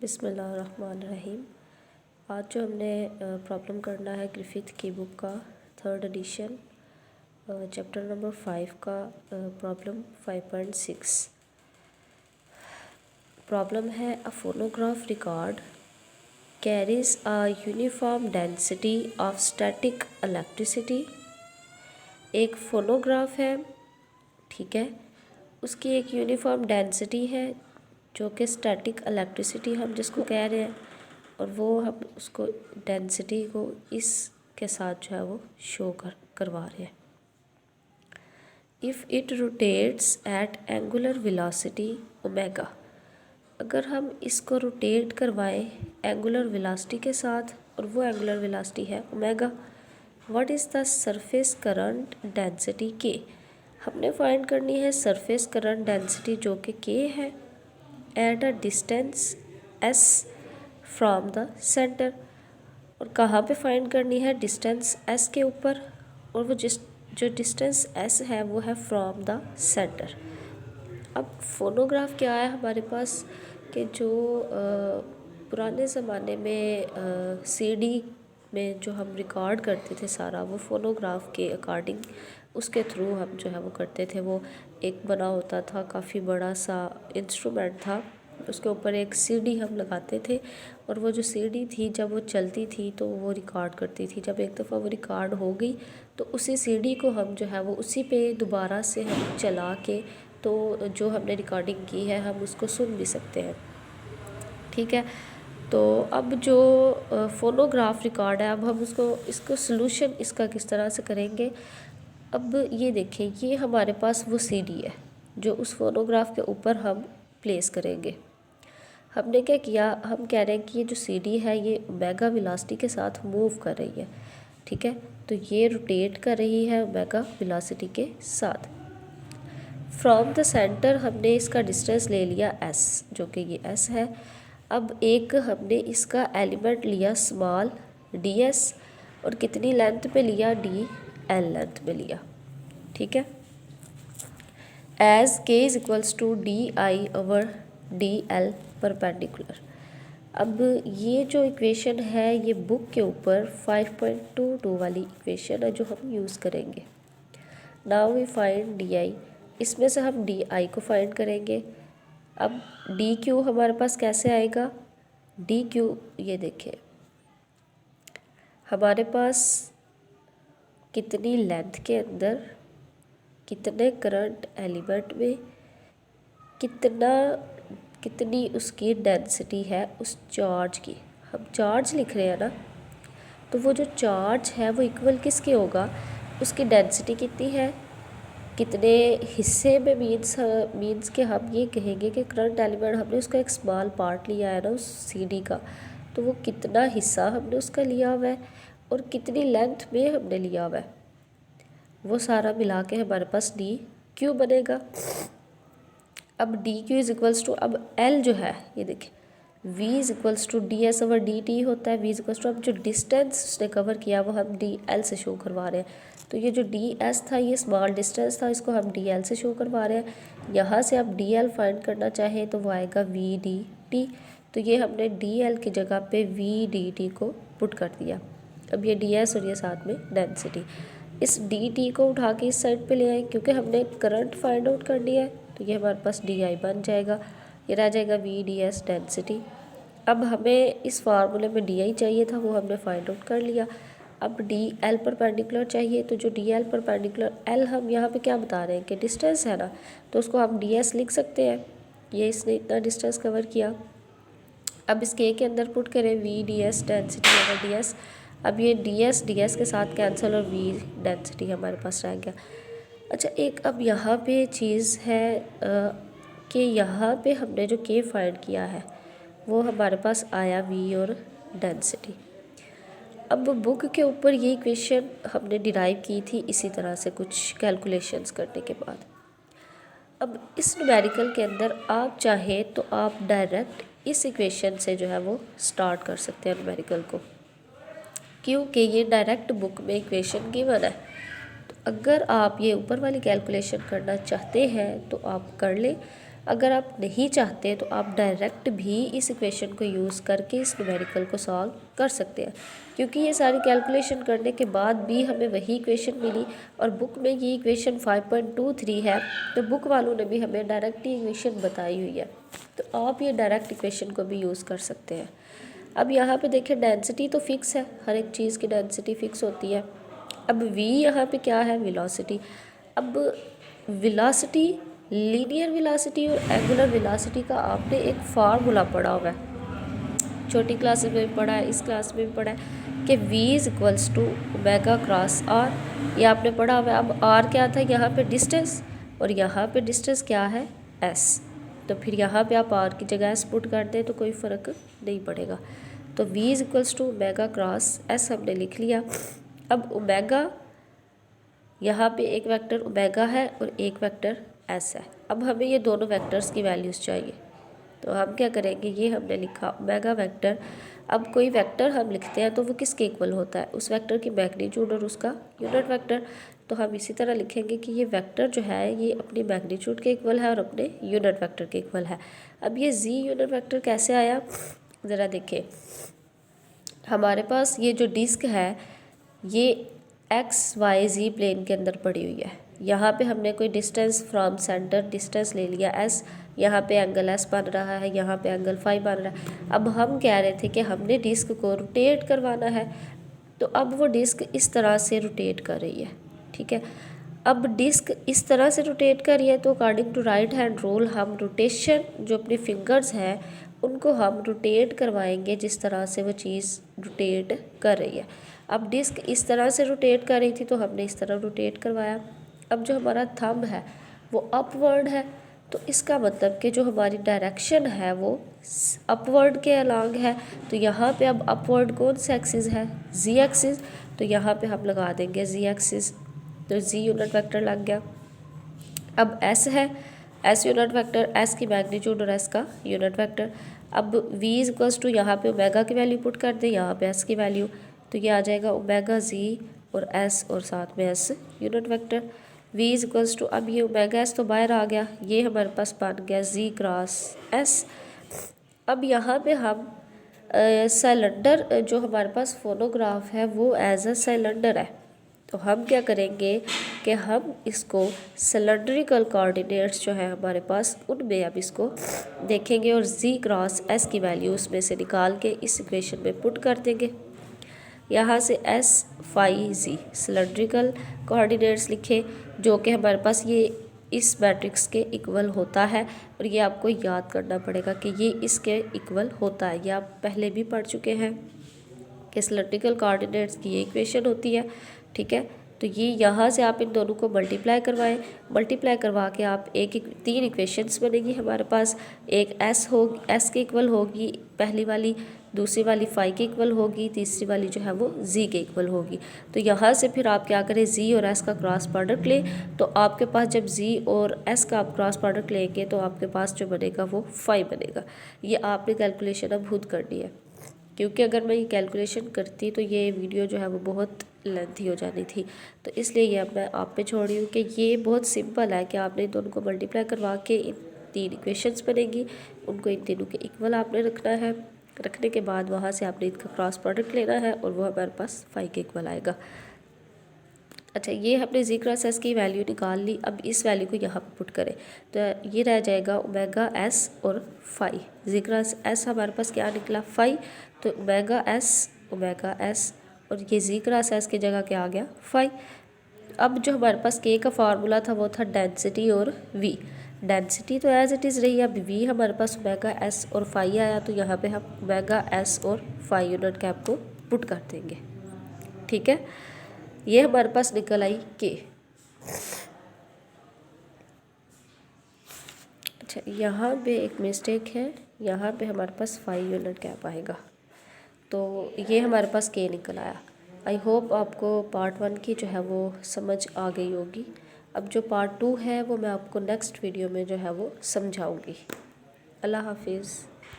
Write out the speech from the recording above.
बिस्मिल्लाहिर्रहमानिर्रहीम। आज जो हमने प्रॉब्लम करना है ग्रिफिथ की बुक का 3rd एडिशन चैप्टर नंबर 5 का प्रॉब्लम 5.6। प्रॉब्लम है a phonograph record carries a uniform density of static electricity. एक फोनोग्राफ है, ठीक है, उसकी एक यूनिफॉर्म डेंसिटी है जो कि स्टैटिक इलेक्ट्रिसिटी हम जिसको कह रहे हैं, और वो हम उसको डेंसिटी को इसके साथ जो है वो शो करवा रहे हैं। If it rotates at angular velocity omega, अगर हम इसको रोटेट करवाएं एंगुलर वेलोसिटी के साथ और वो एंगुलर वेलोसिटी है omega, what is the surface current density के। हमने फाइंड करनी है सरफेस करंट डेंसिटी जो कि के है at a distance S from the centre. और कहाँ पे फाइंड करनी है, डिस्टेंस एस के ऊपर, और वो जो डिस्टेंस एस है वो है फ्रॉम द सेंटर। अब फोनोग्राफ क्या है हमारे पास कि जो पुराने ज़माने में सीडी में जो हम रिकॉर्ड करते थे सारा वो फ़ोनोग्राफ के अकॉर्डिंग उसके थ्रू हम जो है वो करते थे। वो एक बना होता था, काफ़ी बड़ा सा इंस्ट्रूमेंट था, उसके ऊपर एक सीडी हम लगाते थे और वो जो सीडी थी जब वो चलती थी तो वो रिकॉर्ड करती थी। जब एक दफ़ा वो रिकॉर्ड हो गई तो उसी सीडी को हम जो है वो उसी पे दोबारा से हम चला के तो जो हमने रिकॉर्डिंग की है हम उसको सुन भी सकते हैं, ठीक है। तो अब जो फ़ोनोग्राफ रिकॉर्ड है, अब हम इसको सलूशन इसका किस तरह से करेंगे। अब ये देखें, ये हमारे पास वो सीडी है जो उस फ़ोनोग्राफ के ऊपर हम प्लेस करेंगे। हमने क्या किया, हम कह रहे हैं कि ये जो सीडी है ये ओमेगा वेलोसिटी के साथ मूव कर रही है, ठीक है। तो ये रोटेट कर रही है ओमेगा वेलोसिटी के साथ। फ्रॉम द सेंटर हमने इसका डिस्टेंस ले लिया s, जो कि ये s है। अब एक हमने इसका एलिमेंट लिया स्मॉल ds और कितनी लेंथ पे लिया, dl लेंथ पे लिया, ठीक है। As k is equals to di/dl perpendicular. अब ये जो इक्वेशन है ये बुक के ऊपर 5.22 वाली इक्वेशन है जो हम यूज़ करेंगे। नाउ वी फाइंड di, इसमें से हम di को फाइंड करेंगे। अब dq हमारे पास कैसे आएगा, dq ये देखें हमारे पास कितनी लेंथ के अंदर कितने करंट एलिमेंट में कितनी उसकी डेंसिटी है उस चार्ज की। हम चार्ज लिख रहे हैं ना, तो वो जो चार्ज है वो इक्वल किसके होगा, उसकी डेंसिटी कितनी है, कितने हिस्से में मीन्स के हम ये कहेंगे कि करंट एलिमेंट हमने उसका एक स्मॉल पार्ट लिया है ना उस सीडी का, तो वो कितना हिस्सा हमने उसका लिया हुआ है और कितनी लेंथ में हमने लिया हुआ है, वो सारा मिला के हमारे पास डी क्यू बनेगा। अब d q is equals to, अब एल जो है ये देखिए v is equals to d s over d t होता है। v इज़ इक्वल्स टू, अब जो डिस्टेंस उसने कवर किया वो हम डी एल से शो करवा रहे हैं। तो ये जो डी एस था ये स्मॉल डिस्टेंस था, इसको हम डी एल से शो करवा रहे हैं। यहाँ से आप डी एल फाइंड करना चाहें तो वो आएगा वी डी टी। तो ये हमने डी एल की जगह पे वी डी टी को पुट कर दिया। अब ये डी एस और ये साथ में डेंसिटी, इस डी टी को उठा के इस साइड पे ले आए क्योंकि हमने करंट फाइंड आउट करनी है। तो ये हमारे पास डी आई बन जाएगा, ये रह जाएगा वी डी एस डेंसिटी। अब हमें इस फार्मूले में डी आई चाहिए था, वो हमने फाइंड आउट कर लिया। अब डी एल परपेंडिकुलर चाहिए, तो जो डी एल परपेंडिकुलर एल हम यहाँ पे क्या बता रहे हैं कि डिस्टेंस है ना, तो उसको हम डी एस लिख सकते हैं। ये इसने इतना डिस्टेंस कवर किया। अब इस के अंदर पुट करें v d s density over d s. अब ये डी एस के साथ कैंसिल और वी डेंसिटी हमारे पास रह गया। अच्छा, एक अब यहाँ पे चीज़ है कि यहाँ पे हमने जो के फाइंड किया है वो हमारे पास आया वी और डेंसिटी। अब बुक के ऊपर ये इक्वेशन हमने डिराइव की थी इसी तरह से कुछ कैलकुलेशंस करने के बाद। अब इस न्यूमेरिकल के अंदर आप चाहें तो आप डायरेक्ट इस इक्वेशन से जो है वो स्टार्ट कर सकते हैं न्यूमेरिकल को, क्योंकि ये डायरेक्ट बुक में इक्वेशन गिवन है। तो अगर आप ये ऊपर वाली कैलकुलेशन करना चाहते हैं तो आप कर लें, अगर आप नहीं चाहते तो आप डायरेक्ट भी इस इक्वेशन को यूज़ करके इस न्यूमेरिकल को सॉल्व कर सकते हैं, क्योंकि ये सारी कैलकुलेशन करने के बाद भी हमें वही इक्वेशन मिली और बुक में ये इक्वेशन 5.23 है, तो बुक वालों ने भी हमें डायरेक्ट ही इक्वेशन बताई हुई है, तो आप ये डायरेक्ट इक्वेशन को भी यूज़ कर सकते हैं। अब यहाँ पे देखिए डेंसिटी तो फिक्स है, हर एक चीज़ की डेंसिटी फिक्स होती है। अब v यहाँ पे क्या है, वेलोसिटी। अब वेलोसिटी, लीनियर वेलोसिटी और एंगुलर वेलोसिटी का आपने एक फार्मूला पढ़ा हुआ है, छोटी क्लास में भी पढ़ा है, इस क्लास में भी पढ़ा है कि v is equals to omega cross r, ये आपने पढ़ा हुआ है। अब r क्या था, यहाँ पे डिस्टेंस, और यहाँ पे डिस्टेंस क्या है, s, तो फिर यहाँ पे आप r की जगह s पुट कर दें तो कोई फ़र्क नहीं पड़ेगा। तो v is equals to omega cross s हमने लिख लिया। अब ओमेगा, यहाँ पे एक वेक्टर ओमेगा है और एक वेक्टर s है। अब हमें ये दोनों वेक्टर्स की वैल्यूज़ चाहिए, तो हम क्या करेंगे, ये हमने लिखा ओमेगा वेक्टर। अब कोई वेक्टर हम लिखते हैं तो वो किसके इक्वल होता है, उस वेक्टर की मैग्नीट्यूड और उसका यूनिट वेक्टर। तो हम इसी तरह लिखेंगे कि ये वेक्टर जो है ये अपनी मैग्नीट्यूड के इक्वल है और अपने यूनिट वेक्टर के इक्वल है। अब ये z यूनिट वेक्टर कैसे आया, ज़रा देखें। हमारे पास ये जो डिस्क है ये XYZ प्लेन के अंदर पड़ी हुई है। यहाँ पे हमने कोई डिस्टेंस फ्रॉम सेंटर डिस्टेंस ले लिया s, यहाँ पे एंगल s बन रहा है, यहाँ पे एंगल फाई बन रहा है। अब हम कह रहे थे कि हमने डिस्क को रोटेट करवाना है, तो अब वो डिस्क इस तरह से रोटेट कर रही है, ठीक है। अब डिस्क इस तरह से रोटेट कर रही है, तो according to right hand rule हम रोटेशन जो अपने फिंगर्स हैं उनको हम रोटेट करवाएंगे जिस तरह से वो चीज़ रोटेट कर रही है। अब डिस्क इस तरह से रोटेट कर रही थी तो हमने इस तरह रोटेट करवाया। अब जो हमारा थंब है वो अपवर्ड है, तो इसका मतलब कि जो हमारी डायरेक्शन है वो अपवर्ड के अलॉन्ग है। तो यहाँ पे अब अपवर्ड कौन सा एक्सिस है, जी एक्सिस, तो यहाँ पे हम लगा देंगे जी एक्सिस, तो जी यूनिट वेक्टर लग गया। अब एस है, एस यूनिट वेक्टर, एस की मैग्नीट्यूड और एस का यूनिट वेक्टर। अब v इज इक्वल्स टू यहाँ पे ओमेगा की वैल्यू पुट कर दें, यहाँ पे s की वैल्यू, तो ये आ जाएगा ओमेगा z और s और साथ में s unit vector. v is equals to, अब ये ओमेगा s तो बाहर आ गया, ये हमारे पास बन गया z क्रॉस s। अब यहाँ पे हम सिलेंडर जो हमारे पास फोनोग्राफ है वो एज अ सिलेंडर है, तो हम क्या करेंगे कि हम इसको सिलेंड्रिकल कोऑर्डिनेट्स जो है हमारे पास उनमें अब इसको देखेंगे और z क्रॉस s की वैल्यू उसमें से निकाल के इस इक्वेशन में पुट कर देंगे। यहाँ से s phi z cylindrical coordinates लिखे, जो कि हमारे पास ये इस मैट्रिक्स के इक्वल होता है, और ये आपको याद करना पड़ेगा कि ये इसके इक्वल होता है। ये आप पहले भी पढ़ चुके हैं कि सिलेंड्रिकल कोऑर्डिनेट्स की ये इक्वेशन होती है, ठीक है। तो ये यहाँ से आप इन दोनों को मल्टीप्लाई करवाएं, मल्टीप्लाई करवा के आप तीन इक्वेशंस बनेगी हमारे पास। एक s के इक्वल होगी पहली वाली, दूसरी वाली फाई के इक्वल होगी, तीसरी वाली जो है वो z के इक्वल होगी। तो यहाँ से फिर आप क्या करें, z और s का क्रॉस प्रोडक्ट लें, तो आपके पास जब z और s का आप क्रॉस प्रोडक्ट लेंगे तो आपके पास जो बनेगा वो फाई बनेगा। ये आपने कैलकुलेशन अब खुद करनी है, क्योंकि अगर मैं ये कैलकुलेशन करती तो ये वीडियो जो है वो बहुत लेंथी हो जानी थी, तो इसलिए ये अब मैं आप पे छोड़ रही हूँ कि ये बहुत सिंपल है कि आपने इन दोनों को मल्टीप्लाई करवा के इन तीन इक्वेशंस बनेगी, उनको इन तीनों के इक्वल आपने रखना है। रखने के बाद वहाँ से आपने इनका क्रॉस प्रोडक्ट लेना है और वो हमारे पास फाई के इक्वल आएगा। अच्छा, ये हमने जी क्रॉस एस की वैल्यू निकाल ली। अब इस वैल्यू को यहाँ पर पुट करें तो ये रह जाएगा ओमेगा एस और फाई। जी क्रॉस एस हमारे पास क्या निकला, फाई, तो ओमेगा एस और ये जी क्रॉस एस की जगह क्या आ गया, फाई। अब जो हमारे पास के का फार्मूला था वो था डेंसिटी और वी। डेंसिटी तो एज इट इज़ रही, अब वी हमारे पास ओमेगा एस और फाई आया, तो यहाँ पे हम ओमेगा एस और फाई यूनिट कैप को पुट कर देंगे, ठीक है। ये हमारे पास निकल आई के। अच्छा, यहाँ पे एक मिस्टेक है, यहाँ पे हमारे पास फाई यूनिट कैप आएगा, तो ये हमारे पास के निकल आया। आई होप आपको पार्ट 1 की जो है वो समझ आ गई होगी। अब जो पार्ट 2 है वो मैं आपको नेक्स्ट वीडियो में जो है वो समझाऊंगी। अल्लाह हाफिज़।